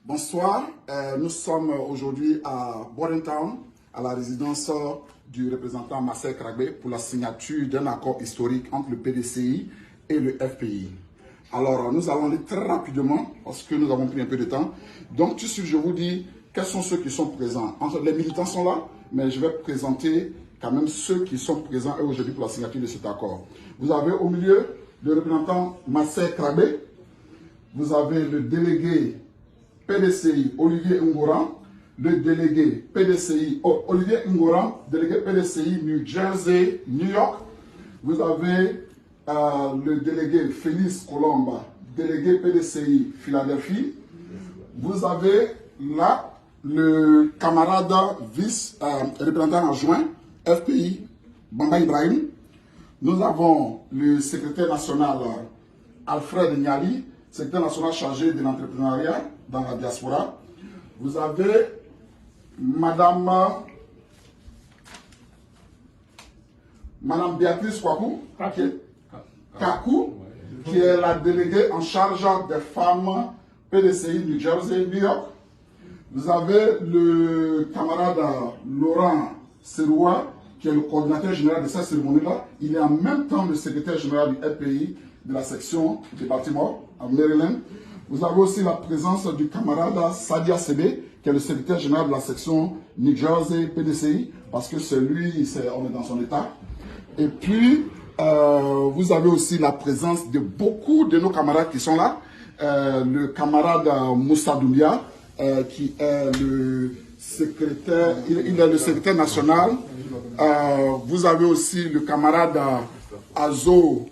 Bonsoir, nous sommes aujourd'hui à Bordentown, à la résidence du représentant Marcel Kragbé pour la signature d'un accord historique entre le PDCI et le FPI. Alors, nous allons aller très rapidement parce que nous avons pris un peu de temps. Donc, tout de suite, je vous dis quels sont ceux qui sont présents. Les militants sont là, mais je vais présenter quand même ceux qui sont présents aujourd'hui pour la signature de cet accord. Vous avez au milieu le représentant Marcel Kragbé, vous avez le délégué PDCI Olivier Ngoran, le délégué PDCI Olivier Ngoran, délégué PDCI New Jersey, New York. Vous avez le délégué Félix Colomba, délégué PDCI Philadelphie. Vous avez là le camarade représentant adjoint FPI Bamba Ibrahim. Nous avons le secrétaire national Alfred Niali, secrétaire national chargé de l'entrepreneuriat dans la diaspora. Vous avez Madame Béatrice Kakou, qui est la déléguée en charge des femmes PDCI New Jersey, New York. Vous avez le camarade Laurent Seroua, qui est le coordinateur général de cette cérémonie-là. Il est en même temps le secrétaire général du FPI de la section de Baltimore, à Maryland. Vous avez aussi la présence du camarade Sadia Sebe, qui est le secrétaire général de la section New Jersey PDCI, parce que c'est lui, on est dans son état. Et puis, vous avez aussi la présence de beaucoup de nos camarades qui sont là. Le camarade Moussa Doumbia, qui est le secrétaire, il est le secrétaire national. Vous avez aussi le camarade Azo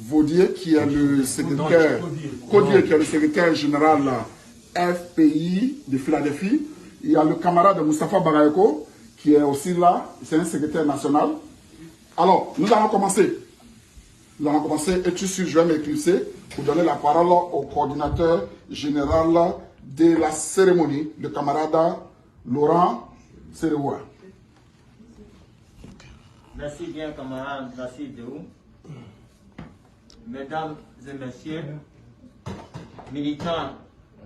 Vaudier, qui est le secrétaire, Codier, qui est le secrétaire général FPI de Philadelphie. Il y a le camarade Moustapha Barayeko, qui est aussi là, c'est un secrétaire national. Alors, nous allons commencer. Nous allons commencer et tout de suite, je vais m'éclipser pour donner la parole au coordinateur général de la cérémonie, le camarade Laurent Seroua. Merci bien, camarade Nassir Deou. Mesdames et messieurs, militants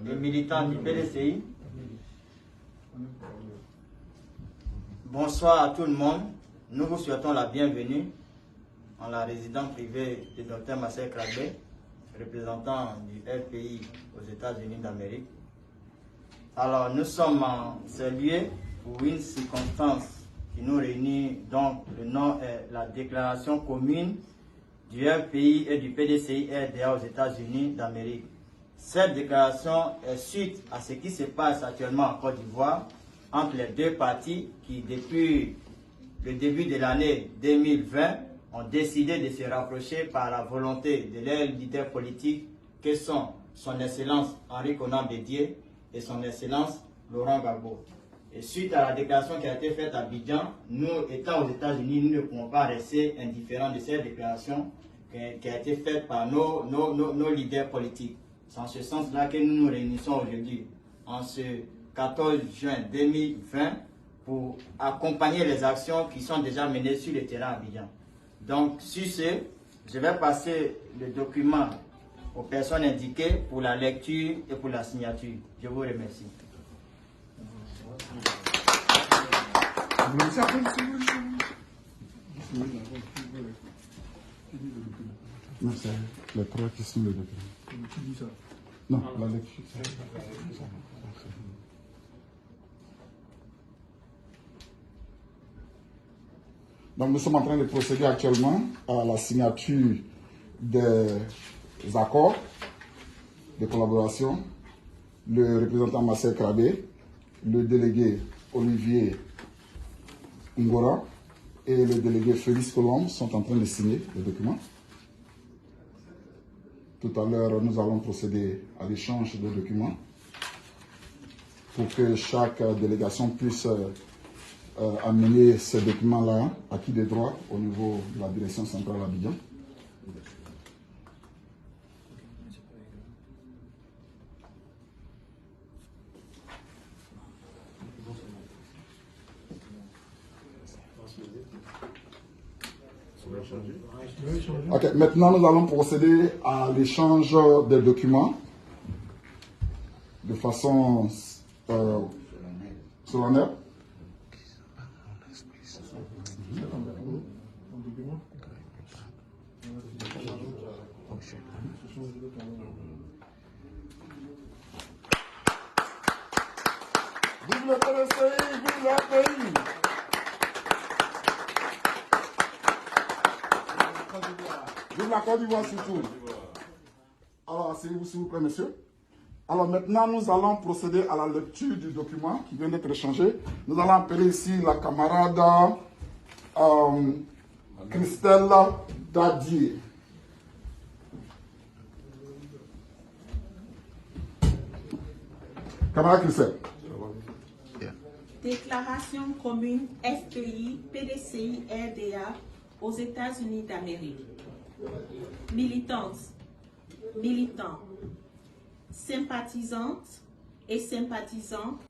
et militantes du PDCI, bonsoir à tout le monde. Nous vous souhaitons la bienvenue en la résidence privée du Dr Marcel Kragbé, représentant du FPI aux États-Unis d'Amérique. Alors, nous sommes en ce lieu pour une circonstance qui nous réunit. Donc, le nom est la déclaration commune du FPI et du PDCI RDA aux États-Unis d'Amérique. Cette déclaration est suite à ce qui se passe actuellement en Côte d'Ivoire entre les deux partis qui, depuis le début de l'année 2020, ont décidé de se rapprocher par la volonté de leurs leaders politiques que sont son Excellence Henri Konan Bédié et son Excellence Laurent Gbagbo. Et suite à la déclaration qui a été faite à Abidjan, nous, étant aux États-Unis, nous ne pouvons pas rester indifférents de cette déclaration qui a été faite par nos leaders politiques. C'est en ce sens-là que nous nous réunissons aujourd'hui, en ce 14 juin 2020, pour accompagner les actions qui sont déjà menées sur le terrain à Abidjan. Donc, sur ce, je vais passer le document aux personnes indiquées pour la lecture et pour la signature. Je vous remercie. Les trois qui sont le document. Non, la lecture. Donc, nous sommes en train de procéder actuellement à la signature des accords de collaboration. Le représentant Marcel Kragbé, le délégué Olivier Ngora et le délégué Félix Colombe sont en train de signer le document. Tout à l'heure, nous allons procéder à l'échange de documents pour que chaque délégation puisse amener ces documents-là acquis des droits au niveau de la direction centrale à Abidjan. Ok, maintenant nous allons procéder à l'échange des documents. de façon solennelle. Vive le PDCI, vive le pays. Vive la Côte d'Ivoire surtout. Alors, asseyez-vous s'il vous plaît, messieurs. Alors maintenant, nous allons procéder à la lecture du document qui vient d'être échangé. Nous allons appeler ici la camarade Christelle Dadier. Camarade Christelle. Déclaration commune FPI, PDCI, RDA aux États-Unis d'Amérique. Militante, militant, sympathisante et sympathisants